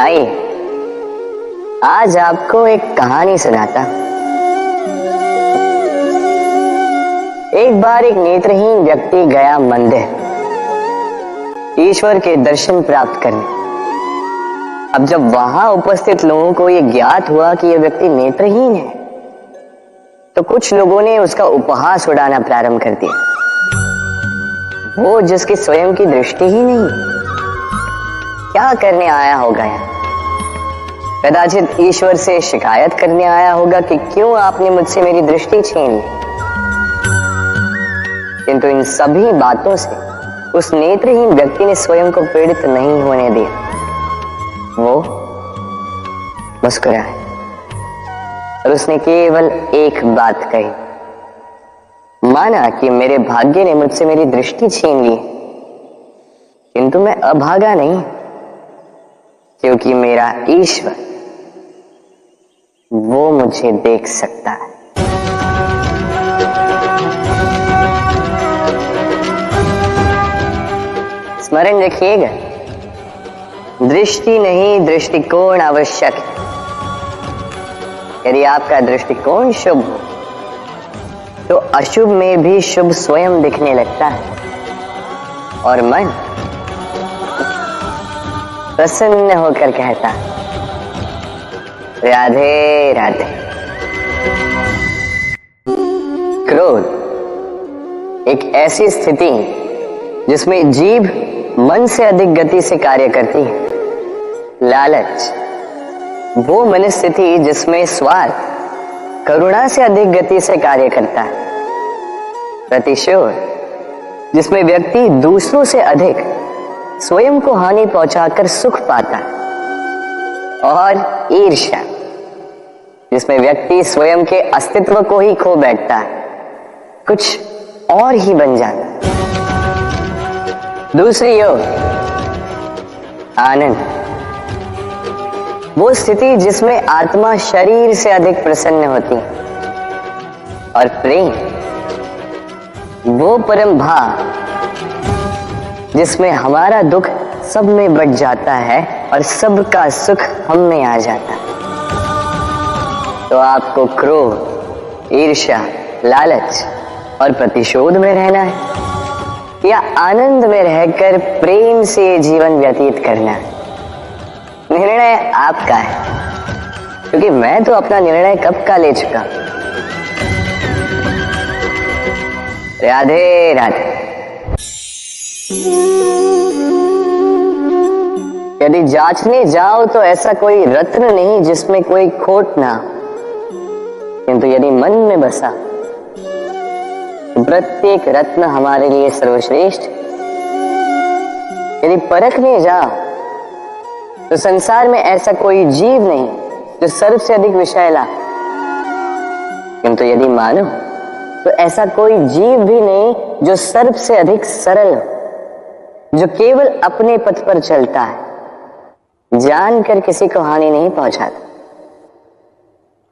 आइए आज आपको एक कहानी सुनाता। एक बार एक नेत्रहीन व्यक्ति गया मंदिर ईश्वर के दर्शन प्राप्त करने। अब जब वहां उपस्थित लोगों को यह ज्ञात हुआ कि यह व्यक्ति नेत्रहीन है तो कुछ लोगों ने उसका उपहास उड़ाना प्रारंभ कर दिया। वो जिसकी स्वयं की दृष्टि ही नहीं, क्या करने आया होगा यहाँ? कदाचित ईश्वर से शिकायत करने आया होगा कि क्यों आपने मुझसे मेरी दृष्टि छीन ली। किंतु इन सभी बातों से उस नेत्रहीन व्यक्ति ने स्वयं को पीड़ित नहीं होने दिया। वो मुस्कुराया और उसने केवल एक बात कही, माना कि मेरे भाग्य ने मुझसे मेरी दृष्टि छीन ली, किंतु मैं अभागा नहीं, क्योंकि मेरा ईश्वर वो मुझे देख सकता है। स्मरण रखिएगा, दृष्टि नहीं दृष्टिकोण आवश्यक है। यदि आपका दृष्टिकोण शुभ हो तो अशुभ में भी शुभ स्वयं दिखने लगता है और मन प्रसन्न होकर कहता है, राधे राधे। क्रोध एक ऐसी स्थिति जिसमें जीभ मन से अधिक गति से कार्य करती है। लालच वो मनस्थिति जिसमें स्वार्थ करुणा से अधिक गति से कार्य करता है। प्रतिशोध जिसमें व्यक्ति दूसरों से अधिक स्वयं को हानि पहुंचाकर सुख पाता है। और ईर्ष्या जिसमें व्यक्ति स्वयं के अस्तित्व को ही खो बैठता है, कुछ और ही बन जाता है। दूसरी ओर आनंद वो स्थिति जिसमें आत्मा शरीर से अधिक प्रसन्न होती है। और प्रेम वो परम भाव जिसमें हमारा दुख सब में बट जाता है और सबका सुख हम में आ जाता है। तो आपको क्रोध, ईर्ष्या, लालच और प्रतिशोध में रहना है या आनंद में रहकर प्रेम से जीवन व्यतीत करना है? निर्णय आपका है, क्योंकि मैं तो अपना निर्णय कब का ले चुका। राधे राधे। यदि जांचने जाओ तो ऐसा कोई रत्न नहीं जिसमें कोई खोट ना, किंतु यदि मन में बसा तो प्रत्येक रत्न हमारे लिए सर्वश्रेष्ठ। यदि परखने जाओ तो संसार में ऐसा कोई जीव नहीं जो सर्व से अधिक विषैला, किंतु यदि मानो तो ऐसा कोई जीव भी नहीं जो सर्व से अधिक सरल हो, जो केवल अपने पथ पर चलता है, जानकर किसी को हानि नहीं पहुंचाता।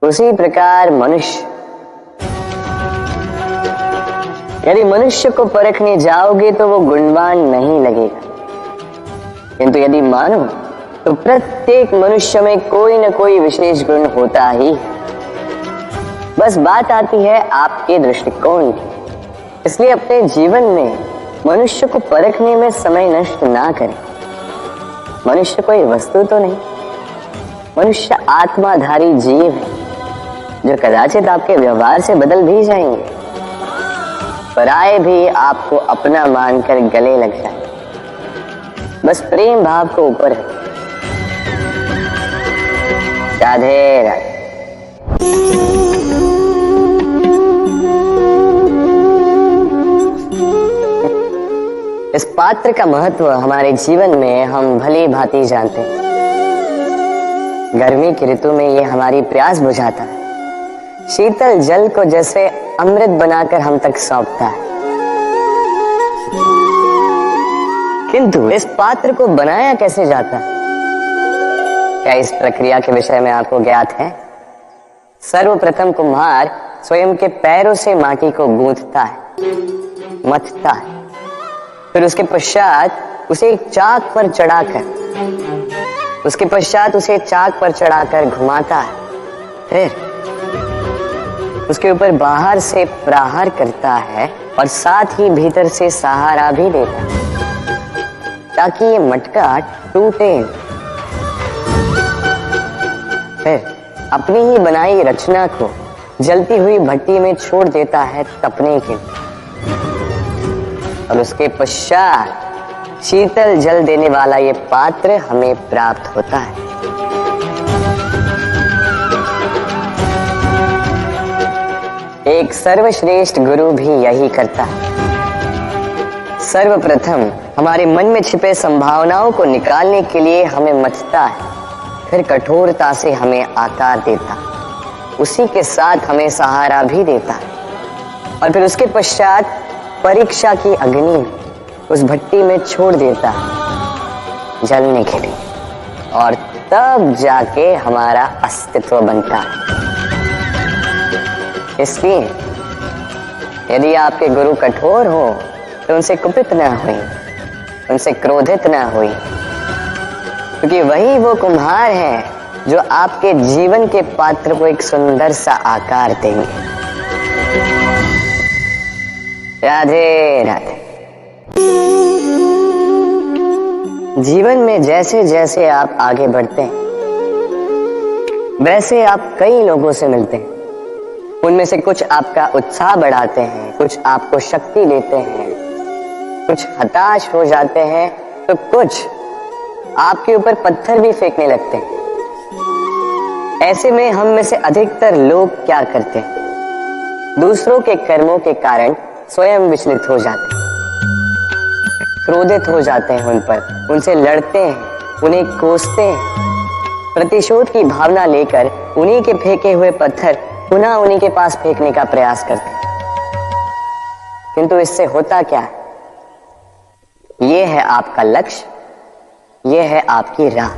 उसी प्रकार मनुष्य, यदि मनुष्य को परखने जाओगे तो वो गुणवान नहीं लगेगा, किंतु यदि मानो तो प्रत्येक मनुष्य में कोई न कोई विशेष गुण होता ही। बस बात आती है आपके दृष्टिकोण की। इसलिए अपने जीवन में मनुष्य को परखने में समय नष्ट ना करें। मनुष्य कोई वस्तु तो नहीं, मनुष्य आत्माधारी जीव है जो कदाचित आपके व्यवहार से बदल भी जाएंगे, पराये भी आपको अपना मानकर गले लग जाए। बस प्रेम भाव को ऊपर है। राधे राधे। इस पात्र का महत्व हमारे जीवन में हम भली भांति जानते हैं। गर्मी की ऋतु में ये हमारी प्यास बुझाता है, शीतल जल को जैसे अमृत बनाकर हम तक सौंपता है। किंतु इस पात्र को बनाया कैसे जाता है? क्या इस प्रक्रिया के विषय में आपको ज्ञात है? सर्वप्रथम कुम्हार स्वयं के पैरों से माटी को गूंथता है, मथता है, फिर उसके पश्चात उसे एक चाक पर चढ़ाकर उसके पश्चात उसे चाक पर चढ़ाकर घुमाता है, फिर उसके ऊपर बाहर से प्रहार करता है और साथ ही भीतर से सहारा भी देता है ताकि ये मटका टूटे। फिर अपनी ही बनाई रचना को जलती हुई भट्टी में छोड़ देता है तपने के लिए और उसके पश्चात शीतल जल देने वाला ये पात्र हमें प्राप्त होता है। एक सर्वश्रेष्ठ गुरु भी यही करता है। सर्वप्रथम हमारे मन में छिपे संभावनाओं को निकालने के लिए हमें मथता है, फिर कठोरता से हमें आकार देता, उसी के साथ हमें सहारा भी देता है और फिर उसके पश्चात परीक्षा की अग्नि में उस भट्टी में छोड़ देता है जलने के लिए और तब जाके हमारा अस्तित्व बनता है। इसलिए यदि आपके गुरु कठोर हो तो उनसे कुपित ना हुई, उनसे क्रोधित ना हुई, क्योंकि वही वो कुम्हार है जो आपके जीवन के पात्र को एक सुंदर सा आकार देंगे। राधे राधे। जीवन में जैसे जैसे आप आगे बढ़ते हैं वैसे आप कई लोगों से मिलते हैं। उनमें से कुछ आपका उत्साह बढ़ाते हैं, कुछ आपको शक्ति देते हैं, कुछ हताश हो जाते हैं तो कुछ आपके ऊपर पत्थर भी फेंकने लगते हैं। ऐसे में हम में से अधिकतर लोग क्या करते हैं? दूसरों के कर्मों के कारण स्वयं विचलित हो जाते हैं, क्रोधित हो जाते हैं उन पर, उनसे लड़ते हैं, उन्हें कोसते हैं, प्रतिशोध की भावना लेकर उन्हीं के फेंके हुए पत्थर पुनः उन्हीं के पास फेंकने का प्रयास करते हैं। किंतु इससे होता क्या है? ये है आपका लक्ष्य, ये है आपकी राह।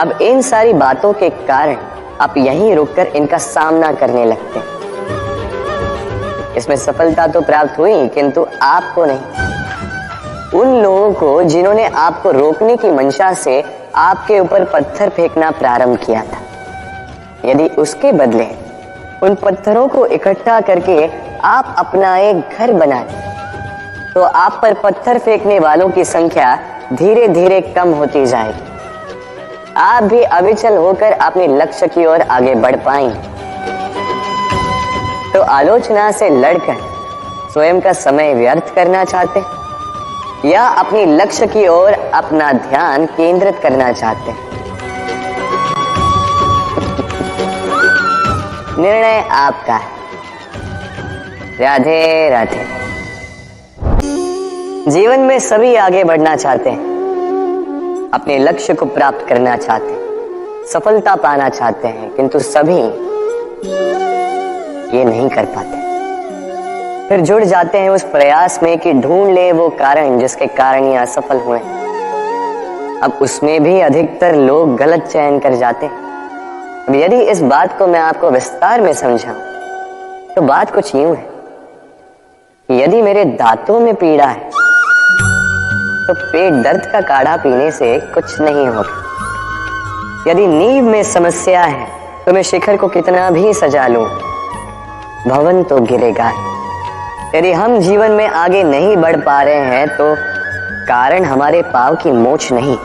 अब इन सारी बातों के कारण आप यहीं रुककर इनका सामना करने लगते हैं। इसमें सफलता तो प्राप्त हुई किंतु आपको नहीं। उन लोगों को जिन्होंने आपको रोकने की मंशा से आपके ऊपर पत्थर फेंकना प्रारंभ किया था, यदि उसके बदले उन पत्थरों को इकट्ठा करके आप अपना एक घर बनाए तो आप पर पत्थर फेंकने वालों की संख्या धीरे धीरे कम होती जाएगी। आप भी अविचल होकर अपने लक्ष्य की ओर आगे बढ़ पाएंगे। तो आलोचना से लड़कर स्वयं का समय व्यर्थ करना चाहते हैं या अपने लक्ष्य की ओर अपना ध्यान केंद्रित करना चाहते हैं? निर्णय आपका है। राधे राधे। जीवन में सभी आगे बढ़ना चाहते हैं, अपने लक्ष्य को प्राप्त करना चाहते हैं, सफलता पाना चाहते हैं, किंतु सभी ये नहीं कर पाते। फिर जुड़ जाते हैं उस प्रयास में कि ढूंढ ले वो कारण जिसके कारण ये असफल हुए। अब उसमें भी अधिकतर लोग गलत चयन कर जाते हैं। अब यदि इस बात को मैं आपको विस्तार में समझाऊं तो बात कुछ यूं है कि यदि मेरे दांतों में पीड़ा है तो पेट दर्द का काढ़ा पीने से कुछ नहीं होगा। यदि नींव में समस्या है तो मैं शिखर को कितना भी सजा लूं, भवन तो गिरेगा। यदि हम जीवन में आगे नहीं बढ़ पा रहे हैं तो कारण हमारे पांव की मोच नहीं,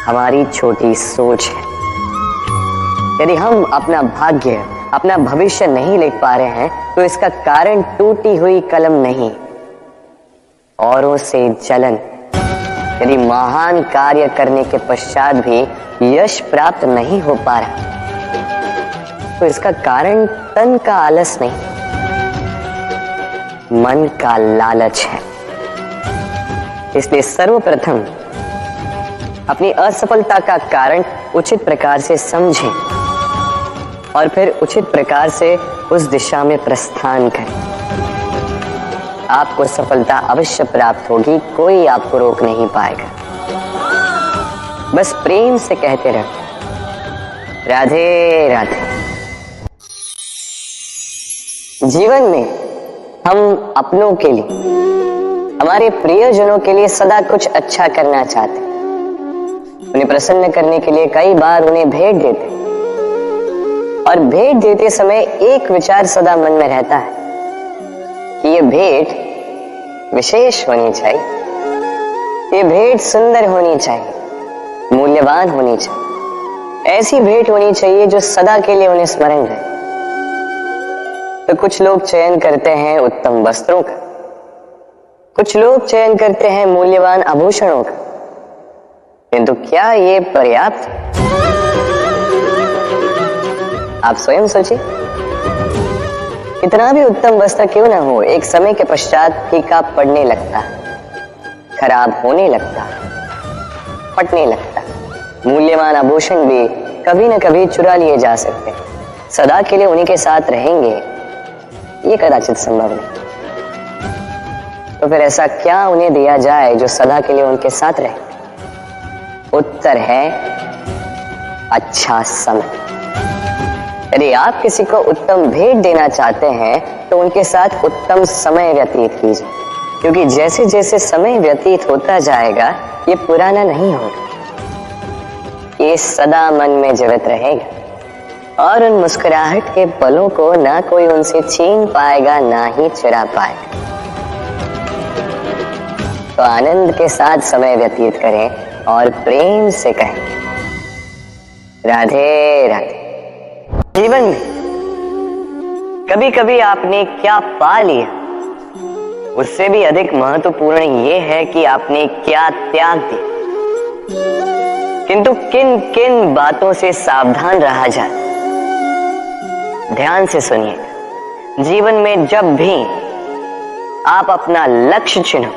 हमारी छोटी सोच है। यदि हम अपना भाग्य, अपना भविष्य नहीं लिख पा रहे हैं तो इसका कारण टूटी हुई कलम नहीं, औरों से जलन। यदि महान कार्य करने के पश्चात भी यश प्राप्त नहीं हो पा रहा तो इसका कारण तन का आलस नहीं, मन का लालच है। इसलिए सर्वप्रथम अपनी असफलता का कारण उचित प्रकार से समझें और फिर उचित प्रकार से उस दिशा में प्रस्थान करें। आपको सफलता अवश्य प्राप्त होगी, कोई आपको रोक नहीं पाएगा। बस प्रेम से कहते रहो राधे राधे। जीवन में हम अपनों के लिए, हमारे प्रियजनों के लिए सदा कुछ अच्छा करना चाहते हैं, उन्हें प्रसन्न करने के लिए कई बार उन्हें भेंट देते, और भेंट देते समय एक विचार सदा मन में रहता है कि ये भेंट विशेष होनी चाहिए, ये भेंट सुंदर होनी चाहिए, मूल्यवान होनी चाहिए, ऐसी भेंट होनी चाहिए जो सदा के लिए उन्हें स्मरण रहे। तो कुछ लोग चयन करते हैं उत्तम वस्त्रों का, कुछ लोग चयन करते हैं मूल्यवान आभूषणों का, किंतु क्या ये पर्याप्त? आप स्वयं सोचिए, कितना भी उत्तम वस्त्र क्यों ना हो, एक समय के पश्चात फीका पड़ने लगता, खराब होने लगता, फटने लगता। मूल्यवान आभूषण भी कभी न कभी चुरा लिए जा सकते, सदा के लिए उन्हीं के साथ रहेंगे ये कदाचित संभव नहीं। तो फिर ऐसा क्या उन्हें दिया जाए जो सदा के लिए उनके साथ रहे? उत्तर है अच्छा समय। यदि आप किसी को उत्तम भेंट देना चाहते हैं तो उनके साथ उत्तम समय व्यतीत कीजिए, क्योंकि जैसे जैसे समय व्यतीत होता जाएगा ये पुराना नहीं होगा, ये सदा मन में जीवित रहेगा और उन मुस्कुराहट के पलों को ना कोई उनसे छीन पाएगा ना ही चुरा पाएगा। तो आनंद के साथ समय व्यतीत करें और प्रेम से कहें राधे राधे। जीवन में कभी कभी आपने क्या पा लिया उससे भी अधिक महत्वपूर्ण यह है कि आपने क्या त्याग दिया। किंतु किन किन बातों से सावधान रहा जाए, ध्यान से सुनिए। जीवन में जब भी आप अपना लक्ष्य चुनो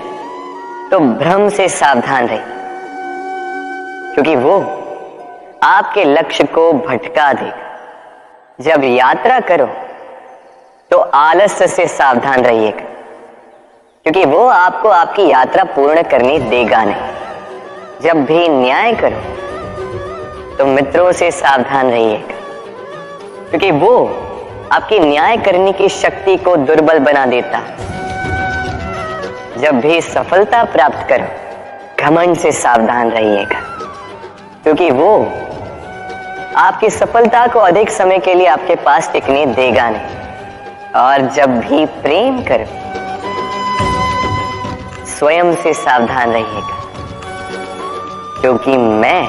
तो भ्रम से सावधान रहिए, क्योंकि वो आपके लक्ष्य को भटका देगा। जब यात्रा करो तो आलस्य से सावधान रहिएगा, क्योंकि वो आपको आपकी यात्रा पूर्ण करने देगा नहीं। जब भी न्याय करो तो मित्रों से सावधान रहिएगा, क्योंकि वो आपकी न्याय करने की शक्ति को दुर्बल बना देता। जब भी सफलता प्राप्त करो घमंड से सावधान रहिएगा, क्योंकि वो आपकी सफलता को अधिक समय के लिए आपके पास टिकने देगा नहीं। और जब भी प्रेम करो स्वयं से सावधान रहिएगा, क्योंकि मैं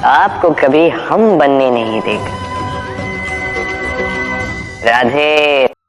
आपको कभी हम बनने नहीं देगा। राधे।